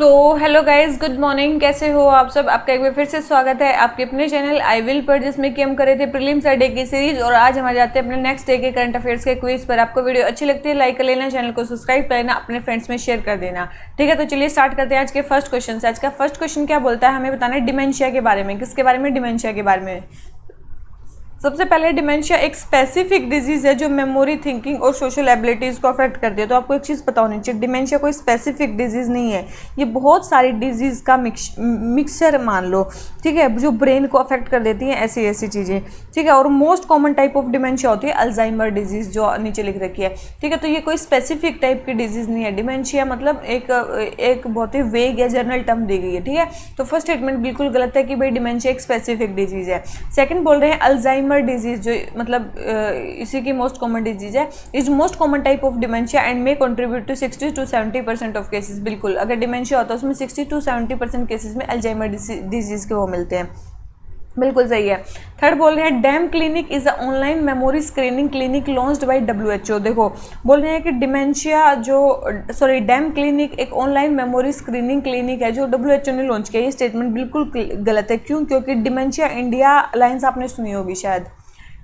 Hello guys, good morning. कैसे हो आप सब? आपका एक बार फिर से स्वागत है आपके अपने चैनल आई विल पर, जिसमें कि हम कर रहे थे प्रीलिम्स डे की सीरीज। और आज हम जाते हैं अपने नेक्स्ट डे के करंट अफेयर्स के क्विज पर। आपको वीडियो अच्छी लगती है लाइक कर लेना, चैनल को सब्सक्राइब कर लेना, अपने फ्रेंड्स में शेयर कर देना। ठीक है, तो चलिए स्टार्ट करते हैं आज के फर्स्ट क्वेश्चन से। आज का फर्स्ट क्वेश्चन क्या बोलता है, हमें बताना है डिमेंशिया के बारे में। किसके बारे में? डिमेंशिया के बारे में। सबसे पहले डिमेंशिया एक स्पेसिफिक डिजीज है जो मेमोरी, थिंकिंग और सोशल एबिलिटीज को अफेक्ट करती है। तो आपको एक चीज़ पता होनी चाहिए, डिमेंशिया कोई स्पेसिफिक डिजीज नहीं है, ये बहुत सारी डिजीज का मिक्सचर मान लो। ठीक है, जो ब्रेन को अफेक्ट कर देती हैं ऐसी ऐसी चीज़ें। ठीक है, और most common type of dementia होती है अल्जाइमर डिजीज, जो नीचे लिख रखी है। ठीक है, तो ये कोई स्पेसिफिक टाइप की डिजीज नहीं है। डिमेंशिया मतलब एक बहुत ही वेग या जनरल टर्म दी गई है। ठीक है, तो फर्स्ट स्टेटमेंट बिल्कुल गलत है कि भाई डिमेंशिया एक स्पेसिफिक डिजीज है। सेकंड बोल रहे हैं अल्जाइमर डिजीज, जो मतलब इसी की मोस्ट कॉमन डिजीज है, is most common type of dementia and में contribute to 60 to 70% of cases. बिल्कुल, अगर डिमेंशिया होता है उसमें 60 to 70% केसेस में अल्जाइमर डिजीज के वो मिलते हैं। बिल्कुल सही है। थर्ड बोल रहे हैं dam clinic is a online memory screening clinic launched by WHO। देखो, बोल रहे हैं कि डैम क्लिनिक एक ऑनलाइन मेमोरी स्क्रीनिंग क्लिनिक है जो WHO ने लॉन्च किया। ये स्टेटमेंट बिल्कुल गलत है। क्यों? क्योंकि डिमेंशिया इंडिया अलायंस आपने सुनी होगी शायद,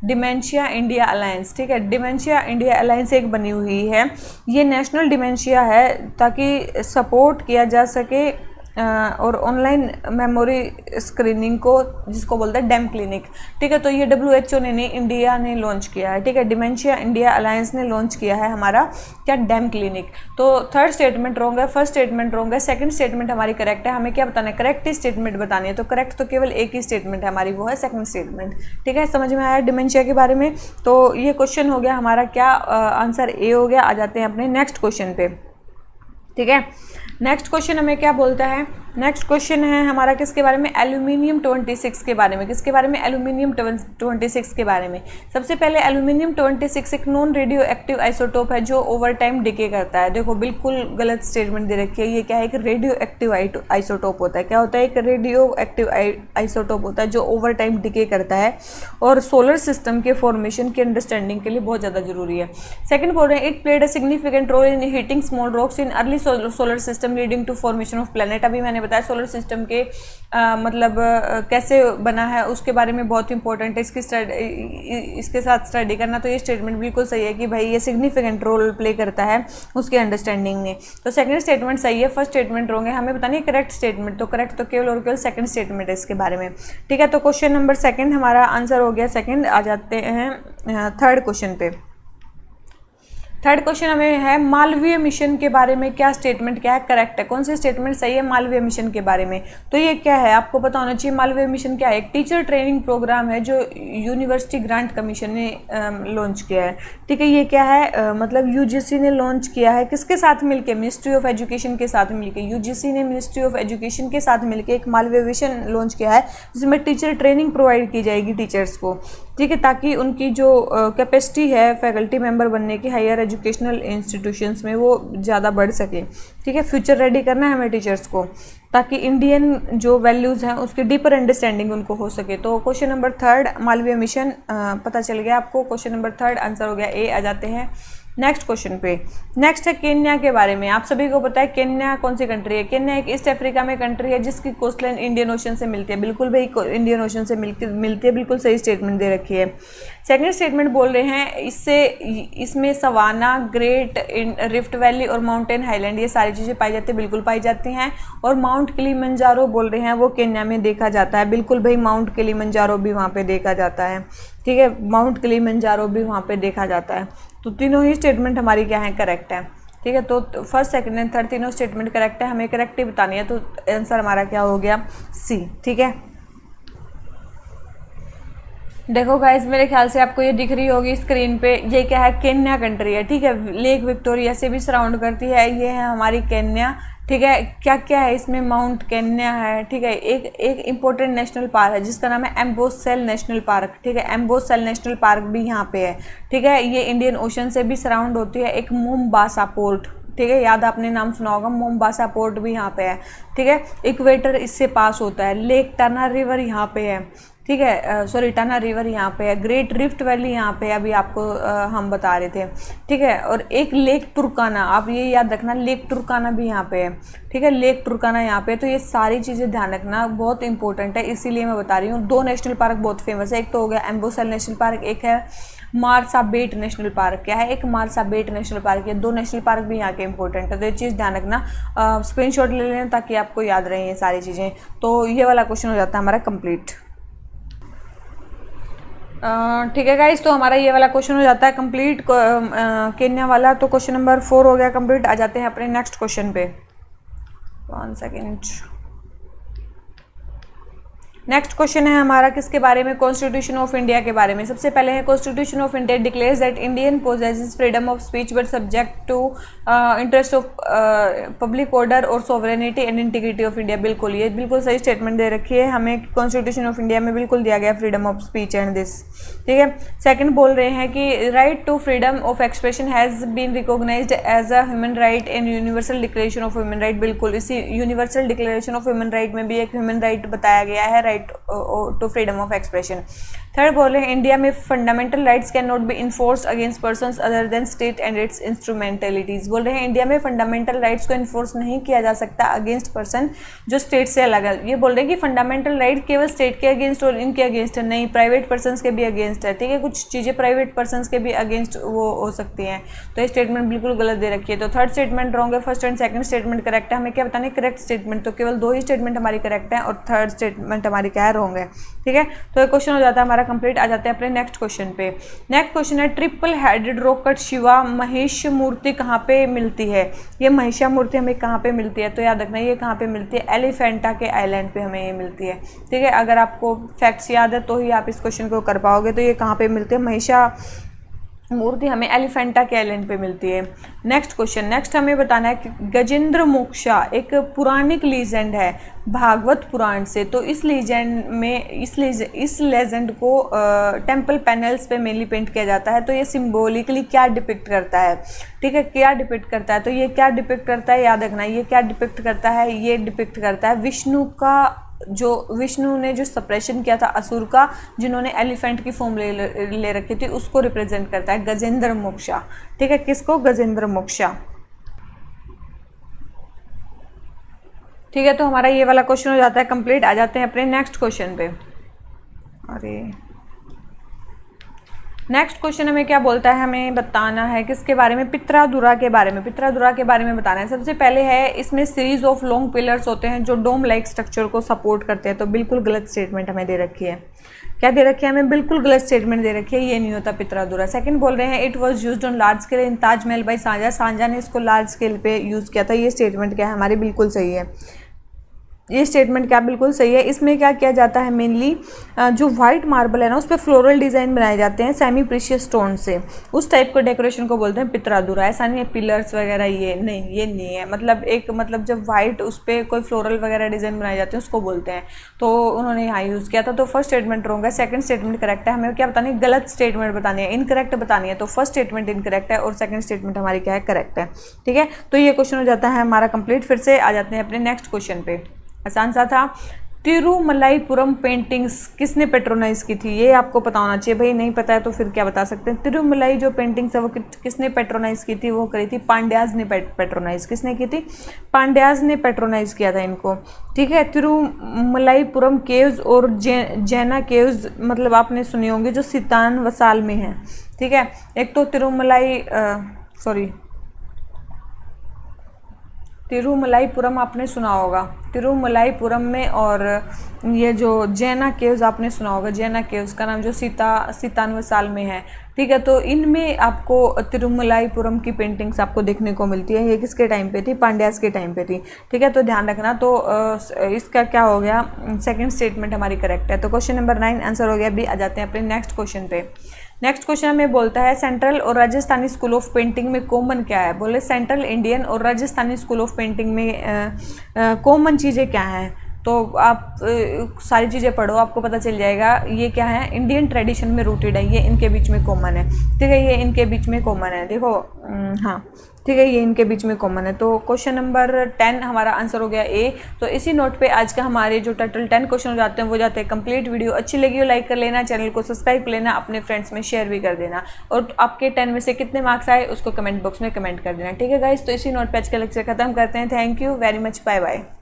डिमेंशिया इंडिया अलायंस। ठीक है, डिमेंशिया इंडिया अलायंस एक बनी हुई है, ये नेशनल डिमेंशिया है ताकि सपोर्ट किया जा सके और ऑनलाइन मेमोरी स्क्रीनिंग को, जिसको बोलते हैं डैम क्लिनिक। ठीक है, तो ये WHO ने नहीं, इंडिया ने लॉन्च किया है। ठीक है, डिमेंशिया इंडिया अलायंस ने लॉन्च किया है हमारा क्या, डैम क्लिनिक। तो थर्ड स्टेटमेंट रॉन्ग है, फर्स्ट स्टेटमेंट रॉन्ग है, सेकंड स्टेटमेंट हमारी करेक्ट है। हमें क्या बताना है? करेक्ट स्टेटमेंट बतानी है। तो करेक्ट तो केवल एक ही स्टेटमेंट है हमारी, वो है सेकंड स्टेटमेंट। ठीक है, समझ में आया डिमेंशिया के बारे में? तो ये क्वेश्चन हो गया हमारा क्या, आंसर ए हो गया। आ जाते हैं अपने नेक्स्ट क्वेश्चन पे। ठीक है, नेक्स्ट क्वेश्चन हमें क्या बोलता है? नेक्स्ट क्वेश्चन है हमारा किसके बारे में? एल्यूमिनियम 26 के बारे में। किसके बारे में? एल्यूमिनियम 26 के बारे में। सबसे पहले एल्यूमिनियम 26 एक नॉन रेडियो एक्टिव आइसोटोप है जो ओवर टाइम डिके करता है। देखो, बिल्कुल गलत स्टेटमेंट दे रखी है। ये क्या है? एक रेडियो एक्टिव आइसोटोप होता है। क्या होता है? एक रेडियो एक्टिव आइसोटोप होता है जो ओवर टाइम डिके करता है और सोलर सिस्टम के फॉर्मेशन की अंडरस्टैंडिंग के लिए बहुत ज़्यादा जरूरी है। सेकंड बोल रहे हैं it played a significant role in heating small rocks in early solar system leading to formation of planet. अभी मैंने बताया सोलर सिस्टम के कैसे बना है उसके बारे में, बहुत इंपॉर्टेंट है इसके साथ स्टडी करना। तो ये स्टेटमेंट बिल्कुल सही है कि भाई ये सिग्निफिकेंट रोल प्ले करता है उसकी अंडरस्टैंडिंग में। तो सेकंड स्टेटमेंट सही है, फर्स्ट स्टेटमेंट रॉन्ग है। हमें बतानी है करेक्ट स्टेटमेंट। तो करेक्ट तो केवल और केवल सेकंड स्टेटमेंट है इसके बारे में। ठीक है, तो क्वेश्चन नंबर सेकंड हमारा आंसर हो गया सेकंड। आ जाते हैं थर्ड क्वेश्चन पे। थर्ड क्वेश्चन हमें है मालवीय मिशन के बारे में क्या स्टेटमेंट, क्या है करेक्ट है? कौन सी स्टेटमेंट सही है मालवीय मिशन के बारे में? तो ये क्या है आपको पता होना चाहिए। मालवीय मिशन क्या है? एक टीचर ट्रेनिंग प्रोग्राम है जो यूनिवर्सिटी ग्रांट कमीशन ने लॉन्च किया है। ठीक है, ये क्या है? मतलब UGC ने लॉन्च किया है। किसके साथ मिलके? मिनिस्ट्री ऑफ एजुकेशन के साथ मिलके। UGC ने मिनिस्ट्री ऑफ एजुकेशन के साथ मिलके एक मालवीय मिशन लॉन्च किया है जिसमें टीचर ट्रेनिंग प्रोवाइड की जाएगी टीचर्स को। ठीक है, ताकि उनकी जो कैपेसिटी है फैकल्टी मेंबर बनने की हायर एजुकेशनल इंस्टीट्यूशंस में वो ज़्यादा बढ़ सके। ठीक है, फ्यूचर रेडी करना है हमें टीचर्स को, ताकि इंडियन जो वैल्यूज़ हैं उसकी डीपर अंडरस्टैंडिंग उनको हो सके। तो question number third Malviya mission पता चल गया आपको। क्वेश्चन नंबर थर्ड आंसर हो गया ए। आ जाते हैं नेक्स्ट क्वेश्चन पे। नेक्स्ट है केन्या के बारे में। आप सभी को पता है केन्या कौन सी कंट्री है? केन्या एक ईस्ट अफ्रीका में कंट्री है जिसकी कोस्टलाइन इंडियन ओशन से मिलती है। बिल्कुल भाई, इंडियन ओशन से मिलती है, बिल्कुल सही स्टेटमेंट दे रखी है। सेकंड स्टेटमेंट बोल रहे हैं इसमें सवाना, ग्रेट रिफ्ट वैली और माउंटेन हाईलैंड ये सारी चीज़ें पाई जाती है। बिल्कुल पाई जाती हैं। और माउंट किलिमंजारो बोल रहे हैं वो केन्या में देखा जाता है। बिल्कुल भाई, माउंट किलिमंजारो भी वहाँ पे देखा जाता है। ठीक है, माउंट किलिमंजारो भी वहाँ पे देखा जाता है। तो तीनों ही स्टेटमेंट हमारी क्या है? करेक्ट है। ठीक है, तो फर्स्ट सेकंड एंड थर्ड तीनों स्टेटमेंट करेक्ट है। हमें करेक्ट ही बतानी है, तो आंसर हमारा क्या हो गया? सी। ठीक है, देखो गाइस, मेरे ख्याल से आपको ये दिख रही होगी स्क्रीन पे। ये क्या है? केन्या कंट्री है। ठीक है, लेक विक्टोरिया से भी सराउंड करती है। ये है हमारी केन्या। ठीक है, क्या क्या है इसमें? माउंट केन्या है। ठीक है, एक इम्पोर्टेंट नेशनल पार्क है जिसका नाम है एम्बोसेल नेशनल पार्क। ठीक है, एम्बोसेल नेशनल पार्क भी यहाँ पे है। ठीक है, ये इंडियन ओशन से भी सराउंड होती है। एक मोम्बासा पोर्ट, ठीक है, याद आपने नाम सुना होगा, मोम्बासा पोर्ट भी यहाँ पे है, ठीक है। इक्वेटर इससे पास होता है, लेक टर्नर रिवर यहाँ पे है, ठीक है, सॉरी टर्नर रिवर यहाँ पे है, ग्रेट रिफ्ट वैली यहाँ पे अभी आपको हम बता रहे थे, ठीक है। और एक लेक तुर्काना, आप ये याद रखना, लेक तुर्काना भी यहाँ पे है, ठीक है, लेक तुर्काना यहाँ पे। तो ये सारी चीज़ें ध्यान रखना, बहुत इंपॉर्टेंट है, इसीलिए मैं बता रही हूँ। 2 नेशनल पार्क बहुत फेमस है, एक तो हो गया एम्बोसल नेशनल पार्क, एक है मार्साबेट नेशनल पार्क। क्या है? एक मार्साबेट नेशनल पार्क है। 2 नेशनल पार्क भी यहाँ के इंपॉर्टेंट है, तो ये चीज़ ध्यान रखना, स्क्रीनशॉट ले लेना ताकि आपको याद रहे ये सारी चीज़ें। तो ये वाला क्वेश्चन हो जाता है हमारा कंप्लीट, ठीक है गाइस। तो हमारा ये वाला क्वेश्चन हो जाता है कंप्लीट, केन्या वाला। तो क्वेश्चन नंबर 4 हो गया कंप्लीट। आ जाते हैं अपने नेक्स्ट क्वेश्चन पे, 1 सेकेंड। नेक्स्ट क्वेश्चन है हमारा किसके बारे में? कॉन्स्टिट्यूशन ऑफ इंडिया के बारे में। सबसे पहले है constitution of India declares that Indian possesses freedom of speech but subject to interest of public order और sovereignty and integrity of India. बिल्कुल, ये बिल्कुल सही स्टेटमेंट दे रखी है हमें, कॉन्स्टिट्यूशन ऑफ इंडिया में बिल्कुल दिया गया freedom of speech and this, ठीक है। सेकंड बोल रहे हैं कि right to freedom of expression has been recognised as a human right in Universal Declaration of Human Right. बिल्कुल, इसी Universal Declaration of Human Right में भी एक ह्यूमन राइट बताया गया है, to freedom of expression। Third बोले इंडिया में fundamental rights can not be enforce against persons other than state and its instrumentalities. बोल रहे हैं इंडिया में फंडामेंटल राइट्स को इन्फोर्स नहीं किया जा सकता अगेंस्ट पर्सन जो स्टेट से अलग है। ये बोल रहे हैं कि फंडामेंटल राइट केवल स्टेट के अगेंस्ट और इनके अगेंस्ट है, नहीं, प्राइवेट पर्सनस के भी अगेंस्ट है, ठीक है। कुछ चीज़ें प्राइवेट पर्सनस के भी अगेंस्ट वो हो सकती हैं, तो ये स्टेटमेंट बिल्कुल गलत दे रखी है। तो थर्ड स्टेटमेंट रॉन्ग है, first and second statement correct है। हमें क्या बताना है? Correct statement. तो केवल 2 ही स्टेटमेंट हमारी करेक्ट है और थर्ड स्टेटमेंट हमारी क्या है? रॉन्ग है, ठीक है। तो ये क्वेश्चन हो जाता है हमारा कंप्लीट। आ जाते हैं अपने नेक्स्ट क्वेश्चन पे। नेक्स्ट क्वेश्चन है triple headed rock cut Shiva Mahesh Murti कहाँ पे मिलती है? ये महिषा मूर्ति हमें कहाँ पे मिलती है? तो याद रखना ये कहाँ पे मिलती है? एलिफेंटा के आइलैंड पे हमें ये मिलती है, ठीक है। अगर आपको फैक्ट्स याद है तो ही आप इस क्वेश्चन को कर पाओगे। तो ये कहाँ पे मिलती है? महिषा मूर्ति हमें एलिफेंटा के आइलैंड पे मिलती है। नेक्स्ट क्वेश्चन, नेक्स्ट हमें बताना है कि गजेंद्र मोक्षा एक पुराणिक लीजेंड है भागवत पुराण से। तो इस लीजेंड में इस लेजेंड को टेम्पल पैनल्स पे मेनली पेंट किया जाता है। तो ये सिम्बोलिकली क्या डिपिक्ट करता है? ठीक है, क्या डिपिक्ट करता है? तो ये क्या डिपिक्ट करता है? याद रखना, ये क्या डिपिक्ट करता है? ये डिपिक्ट करता है विष्णु ने जो सप्रेशन किया था असुर का, जिन्होंने एलिफेंट की फॉर्म ले रखी थी, उसको रिप्रेजेंट करता है गजेंद्र मोक्षा, ठीक है। किसको? गजेंद्र मोक्षा, ठीक है। तो हमारा ये वाला क्वेश्चन हो जाता है कंप्लीट। आ जाते हैं अपने नेक्स्ट क्वेश्चन पे। अरे नेक्स्ट क्वेश्चन हमें क्या बोलता है? हमें बताना है किसके बारे में? पित्रादुरा के बारे में। पित्रादुरा के बारे में बताना है। सबसे पहले है इसमें सीरीज ऑफ लॉन्ग पिलर्स होते हैं जो डोम लाइक स्ट्रक्चर को सपोर्ट करते हैं। तो बिल्कुल गलत स्टेटमेंट हमें दे रखी है। क्या दे रखी है? हमें बिल्कुल गलत स्टेटमेंट दे रखी है, ये नहीं होता पित्रादुरा। सेकंड बोल रहे हैं it was used on large scale in Taj Mahal by सांझा। सांझा ने इसको लार्ज स्केल पे यूज़ किया था। ये स्टेटमेंट क्या है हमारी? बिल्कुल सही है, ये स्टेटमेंट क्या बिल्कुल सही है। इसमें क्या किया जाता है? मेनली जो वाइट मार्बल है ना, उस पर फ्लोरल डिज़ाइन बनाए जाते हैं सेमी प्रीशियस स्टोन से। उस टाइप को डेकोरेशन को बोलते हैं पित्रादुरा। ऐसा नहीं है पिलर्स वगैरह, ये नहीं है। मतलब जब वाइट उस पर कोई फ्लोरल वगैरह डिज़ाइन बनाए जाते हैं उसको बोलते हैं। तो उन्होंने यहाँ यूज़ किया था। तो फर्स्ट स्टेटमेंट रॉन्ग है, सेकंड स्टेटमेंट करेक्ट है। हमें क्या बतानी है? गलत स्टेटमेंट बतानी है, इनकरेक्ट बतानी है। तो फर्स्ट स्टेटमेंट इनकरेक्ट है और सेकंड स्टेटमेंट हमारी क्या है? करेक्ट है, ठीक है। तो ये क्वेश्चन हो जाता है हमारा कंप्लीट। फिर से आ जाते हैं अपने नेक्स्ट क्वेश्चन पे। आसान सा था। तिरुमलाईपुरम पेंटिंग्स किसने पेट्रोनाइज की थी? ये आपको पता होना चाहिए भाई, नहीं पता है तो फिर क्या बता सकते हैं। तिरुमलाई जो पेंटिंग्स है वो किसने पेट्रोनाइज की थी? वो करी थी पांड्याज ने पेट्रोनाइज। किसने की थी? पांड्याज ने पेट्रोनाइज किया था इनको, ठीक है। तिरुमलाईपुरम केव्स और जैना केव्स मतलब आपने सुनी होंगी जो सितान वसाल में है, ठीक है। एक तो तिरुमलाईपुरम आपने सुना होगा, तिरुमलाईपुरम में, और ये जो जैना केव्स आपने सुना होगा, जैना केव्स का नाम जो सितानवे साल में है, ठीक है। तो इनमें आपको तिरुमलाईपुरम की पेंटिंग्स आपको देखने को मिलती है। ये किसके टाइम पे थी? पांड्यास के टाइम पे थी, ठीक है। तो ध्यान रखना। तो इसका क्या हो गया? सेकंड स्टेटमेंट हमारी करेक्ट है। तो क्वेश्चन नंबर 9 आंसर हो गया बी। आ जाते हैं अपने नेक्स्ट क्वेश्चन पे। नेक्स्ट क्वेश्चन हमें बोलता है सेंट्रल और राजस्थानी स्कूल ऑफ पेंटिंग में कॉमन क्या है? बोले सेंट्रल इंडियन और राजस्थानी स्कूल ऑफ पेंटिंग में कॉमन चीज़ें क्या हैं? तो आप सारी चीज़ें पढ़ो, आपको पता चल जाएगा ये क्या है, इंडियन ट्रेडिशन में रूटेड है, ये इनके बीच में कॉमन है, ठीक है, ये इनके बीच में कॉमन है, देखो हाँ ठीक है, ये इनके बीच में कॉमन है। तो क्वेश्चन नंबर 10 हमारा आंसर हो गया ए। तो इसी नोट पे आज का हमारे जो टोटल 10 क्वेश्चन हो जाते हैं वो जाते हैं कंप्लीट। वीडियो अच्छी लगी हो लाइक कर लेना, चैनल को सब्सक्राइब कर लेना, अपने फ्रेंड्स में शेयर भी कर देना, और आपके 10 में से कितने मार्क्स आए उसको कमेंट बॉक्स में कमेंट कर देना, ठीक है गाइस। तो इसी नोट पे आज का लेक्चर खत्म करते हैं। Thank you very much, bye bye.